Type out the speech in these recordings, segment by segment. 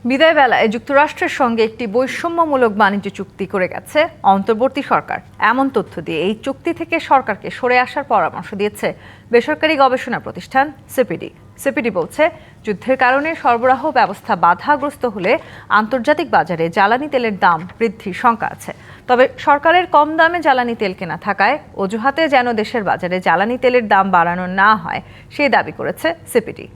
বিদায় বেলায় যুক্তরাষ্ট্রের সঙ্গে একটি বৈষম্যমূলক বাণিজ্য চুক্তি করে গেছে অন্তর্বর্তী সরকার। এমন তথ্য দিয়ে এই চুক্তি থেকে সরকারকে সরে আসার পরামর্শ দিয়েছে বেসরকারি গবেষণা প্রতিষ্ঠান সিপিডি। সিপিডি বলছে, যুদ্ধের কারণে সরবরাহ ব্যবস্থা বাধাগ্রস্ত হলে আন্তর্জাতিক বাজারে জ্বালানি তেলের দাম বৃদ্ধির শঙ্কা আছে। তবে সরকারের কম দামে জ্বালানি তেল কেনা থাকায় অজুহাতে যেন দেশের বাজারে জ্বালানি তেলের দাম বাড়ানো না হয় সেই দাবি করেছে সিপিডি।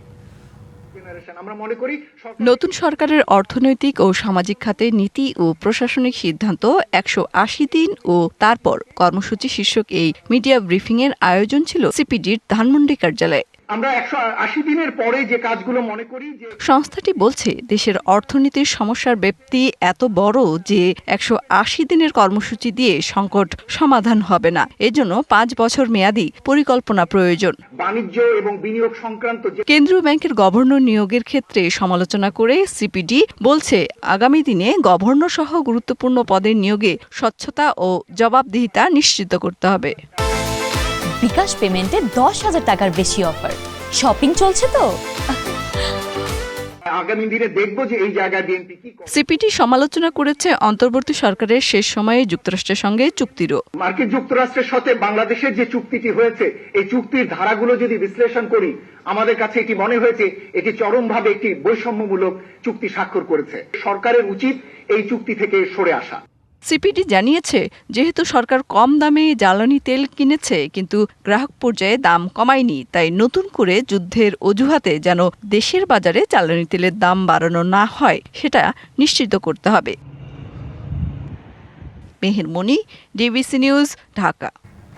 নতুন সরকারের অর্থনৈতিক ও সামাজিক খাতে নীতি ও প্রশাসনিক সিদ্ধান্ত 180 দিন ও তারপর কর্মসূচি শীর্ষক এই মিডিয়া ব্রিফিং এর আয়োজন ছিল সিপিডির ধানমন্ডি কার্যালয়ে। আমরা 180 দিনের পরে যে কাজগুলো মনে করি যে সংস্থাটি বলছে, দেশের অর্থনীতির সমস্যার ব্যাপ্তি এত বড় যে 180 দিনের কর্মসূচি দিয়ে সংকট সমাধান হবে না। এজন্য 5 বছর মেয়াদী পরিকল্পনা প্রয়োজন। বাণিজ্য এবং বিনিয়োগ সংক্রান্ত কেন্দ্রীয় ব্যাংকের গভর্নর নিয়োগের ক্ষেত্রে সমালোচনা করে সিপিডি বলছে, আগামী দিনে গভর্নর সহ গুরুত্বপূর্ণ পদের নিয়োগে স্বচ্ছতা ও জবাবদিহিতা নিশ্চিত করতে হবে। বিকাশ পেমেন্টে 10,000 টাকার বেশি অফার। শপিং চলছে তো, আগামী দিনে দেখব যে এই জায়গায় বিএনপি কি করে। সিপিডি সমালোচনা করেছে অন্তর্বর্তী সরকারের শেষ সময়ে যুক্তরাষ্ট্রের সঙ্গে চুক্তিরও। মার্কিন যুক্তরাষ্ট্রের সাথে বাংলাদেশের যে চুক্তিটি হয়েছে, এই চুক্তির ধারাগুলো যদি বিশ্লেষণ করি, আমাদের কাছে এটি মনে হয়েছে এটি চরমভাবে একটি বৈষম্যমূলক চুক্তি স্বাক্ষর করেছে। সরকারের উচিত এই চুক্তি থেকে সরে আসা। সিপিডি জানিয়েছে, যেহেতু সরকার কম দামে জ্বালানি তেল কিনেছে কিন্তু গ্রাহক পর্যায়ে দাম কমায়নি, তাই নতুন করে যুদ্ধের অজুহাতে যেন দেশের বাজারে জ্বালানি তেলের দাম বাড়ানো না হয় সেটা নিশ্চিত করতে হবে। মেহের মনি, ডিবিসি নিউজ, ঢাকা।